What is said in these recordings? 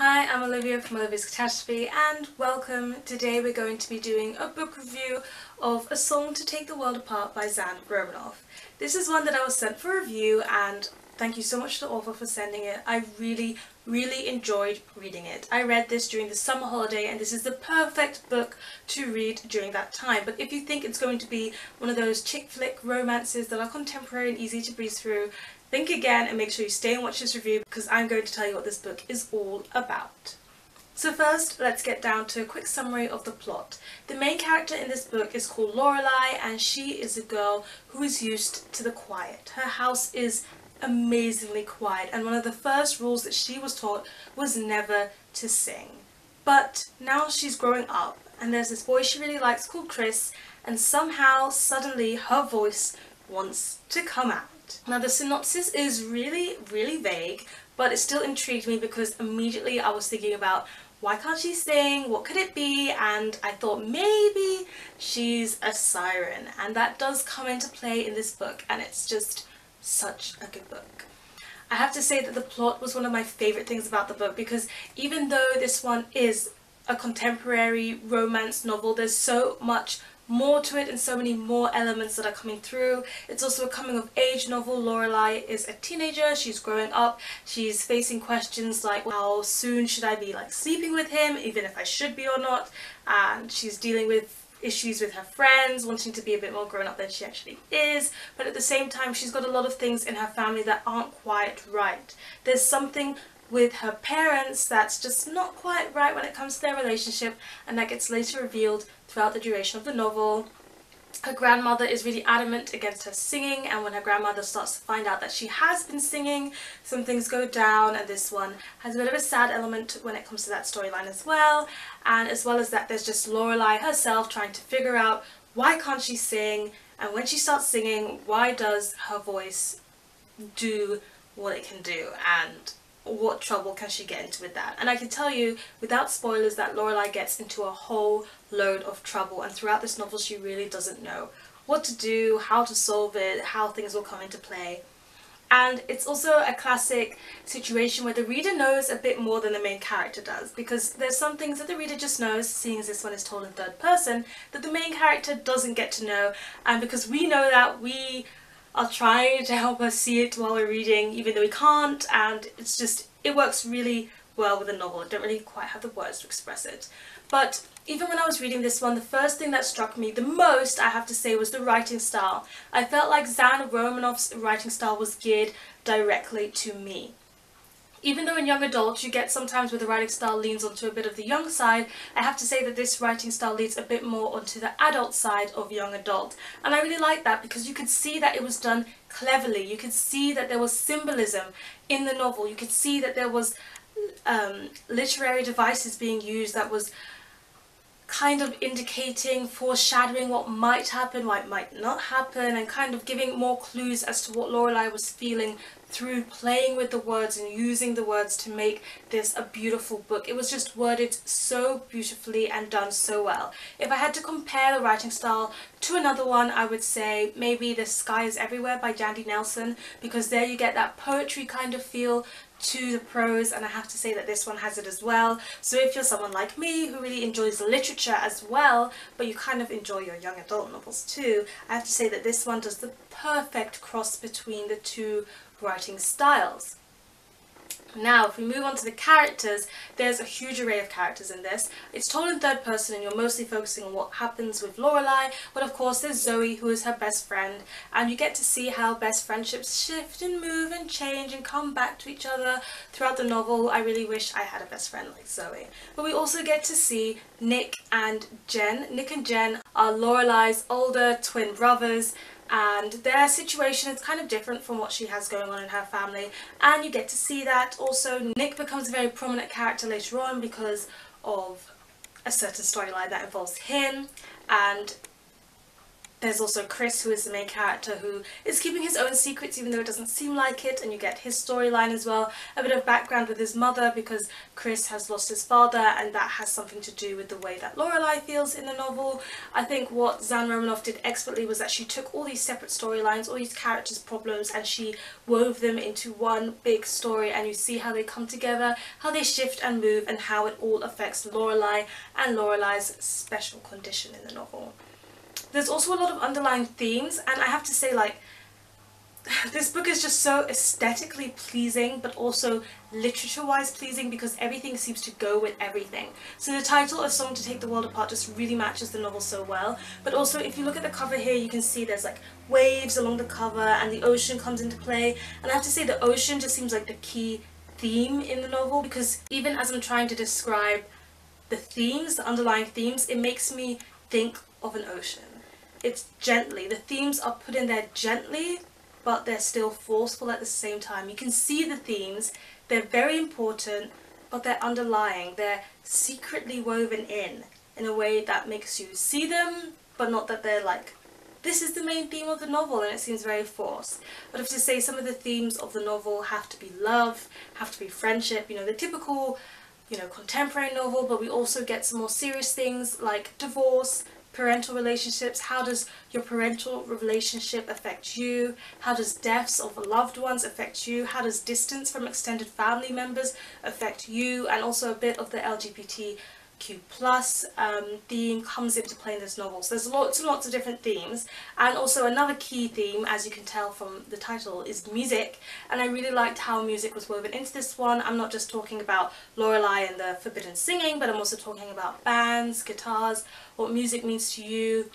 Hi, I'm Olivia from Olivia's Catastrophe and welcome. Today we're going to be doing a book review of A Song to Take the World Apart by Zan Romanoff. This is one that I was sent for review and thank you so much to the author for sending it. I really enjoyed reading it. I read this during the summer holiday and this is the perfect book to read during that time. But if you think it's going to be one of those chick flick romances that are contemporary and easy to breeze through, think again and make sure you stay and watch this review because I'm going to tell you what this book is all about. So first, let's get down to a quick summary of the plot. The main character in this book is called Lorelei and she is a girl who is used to the quiet. Her house is amazingly quiet and one of the first rules that she was taught was never to sing. But now she's growing up and there's this boy she really likes called Chris and somehow, suddenly, her voice wants to come out. Now the synopsis is really vague, but it still intrigued me because immediately I was thinking about why can't she sing, what could it be, and I thought maybe she's a siren, and that does come into play in this book and it's just such a good book. I have to say that the plot was one of my favourite things about the book because even though this one is a contemporary romance novel, there's so much more to it and so many more elements that are coming through. It's also a coming of age novel. Lorelei is a teenager, she's growing up, she's facing questions like how soon should I be sleeping with him, even if I should be or not, and she's dealing with issues with her friends, wanting to be a bit more grown up than she actually is, but at the same time she's got a lot of things in her family that aren't quite right. There's something with her parents that's just not quite right when it comes to their relationship, and that gets later revealed throughout the duration of the novel. Her grandmother is really adamant against her singing, and when her grandmother starts to find out that she has been singing, some things go down, and this one has a bit of a sad element when it comes to that storyline as well. And as well as that, there's just Lorelei herself trying to figure out why can't she sing, and when she starts singing, why does her voice do what it can do, and what trouble can she get into with that. And I can tell you without spoilers that Lorelei gets into a whole load of trouble, and throughout this novel she really doesn't know what to do, how to solve it, how things will come into play. And it's also a classic situation where the reader knows a bit more than the main character does, because there's some things that the reader just knows, seeing as this one is told in third person, that the main character doesn't get to know, and because we know that, we are trying to help us see it while we're reading, even though we can't, and it's just, it works really well with the novel. I don't really quite have the words to express it. But even when I was reading this one, the first thing that struck me the most, I have to say, was the writing style. I felt like Zan Romanoff's writing style was geared directly to me. Even though in young adults you get sometimes where the writing style leans onto a bit of the young side, I have to say that this writing style leads a bit more onto the adult side of young adult. And I really like that because you could see that it was done cleverly. You could see that there was symbolism in the novel. You could see that there was literary devices being used that was kind of indicating, foreshadowing what might happen, what might not happen, and kind of giving more clues as to what Lorelei was feeling through playing with the words and using the words to make this a beautiful book. It was just worded so beautifully and done so well. If I had to compare the writing style to another one, I would say maybe The Sky is Everywhere by Jandy Nelson, because there you get that poetry kind of feel to the prose, and I have to say that this one has it as well. So if you're someone like me who really enjoys literature as well, but you kind of enjoy your young adult novels too, I have to say that this one does the perfect cross between the two writing styles. Now, if we move on to the characters, there's a huge array of characters in this. It's told in third person and you're mostly focusing on what happens with Lorelei, but of course there's Zoe, who is her best friend, and you get to see how best friendships shift and move and change and come back to each other throughout the novel. I really wish I had a best friend like Zoe. But we also get to see Nick and Jen. Nick and Jen are Lorelei's older twin brothers, and their situation is kind of different from what she has going on in her family, and you get to see that. Also, Nick becomes a very prominent character later on because of a certain storyline that involves him, and There's also Chris, who is the main character, who is keeping his own secrets even though it doesn't seem like it, and you get his storyline as well. A bit of background with his mother, because Chris has lost his father, and that has something to do with the way that Lorelai feels in the novel. I think what Zan Romanoff did expertly was that she took all these separate storylines, all these characters' problems, and she wove them into one big story, and you see how they come together, how they shift and move, and how it all affects Lorelai and Lorelai's special condition in the novel. There's also a lot of underlying themes, and I have to say, like, this book is just so aesthetically pleasing, but also literature-wise pleasing, because everything seems to go with everything. So the title, A Song to Take the World Apart, just really matches the novel so well. But also, if you look at the cover here, you can see there's like waves along the cover, and the ocean comes into play. And I have to say, the ocean just seems like the key theme in the novel, because even as I'm trying to describe the themes, the underlying themes, it makes me think of an ocean. It's gently. The themes are put in there gently, but they're still forceful at the same time. You can see the themes, they're very important, but they're underlying. They're secretly woven in a way that makes you see them, but not that they're like, this is the main theme of the novel, and it seems very forced. But I have to say, some of the themes of the novel have to be love, have to be friendship, you know, the typical, you know, contemporary novel, but we also get some more serious things like divorce, parental relationships. How does your parental relationship affect you? How does deaths of loved ones affect you? How does distance from extended family members affect you? And also a bit of the LGBTQ+ theme comes into play in this novel. So there's lots and lots of different themes. And also another key theme, as you can tell from the title, is music. And I really liked how music was woven into this one. I'm not just talking about Lorelai and the forbidden singing, but I'm also talking about bands, guitars, what music means to you,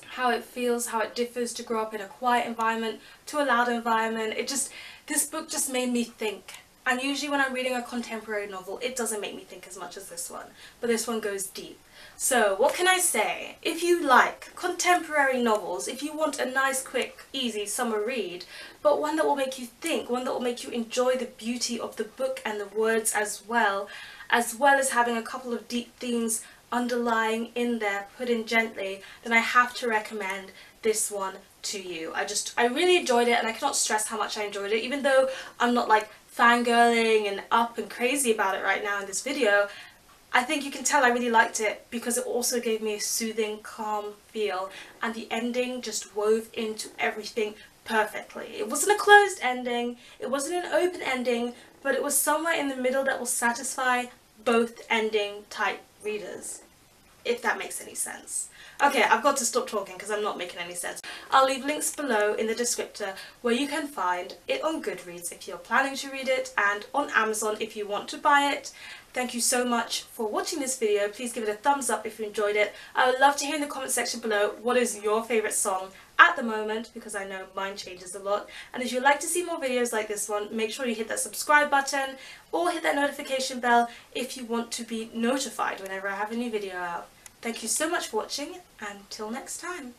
how it feels, how it differs to grow up in a quiet environment to a loud environment. This book just made me think. And usually when I'm reading a contemporary novel, it doesn't make me think as much as this one. But this one goes deep. So what can I say? If you like contemporary novels, if you want a nice, quick, easy summer read, but one that will make you think, one that will make you enjoy the beauty of the book and the words as well as having a couple of deep themes underlying in there, put in gently, then I have to recommend this one to you. I really enjoyed it, and I cannot stress how much I enjoyed it, even though I'm not like fangirling and up and crazy about it right now in this video. I think you can tell I really liked it because it also gave me a soothing, calm feel, and the ending just wove into everything perfectly. It wasn't a closed ending, it wasn't an open ending, but it was somewhere in the middle that will satisfy both ending type readers, if that makes any sense. Okay, I've got to stop talking because I'm not making any sense. I'll leave links below in the descriptor where you can find it on Goodreads if you're planning to read it, and on Amazon if you want to buy it. Thank you so much for watching this video. Please give it a thumbs up if you enjoyed it. I would love to hear in the comment section below what is your favourite song at the moment, because I know mine changes a lot. And if you'd like to see more videos like this one, make sure you hit that subscribe button or hit that notification bell if you want to be notified whenever I have a new video out. Thank you so much for watching, and till next time.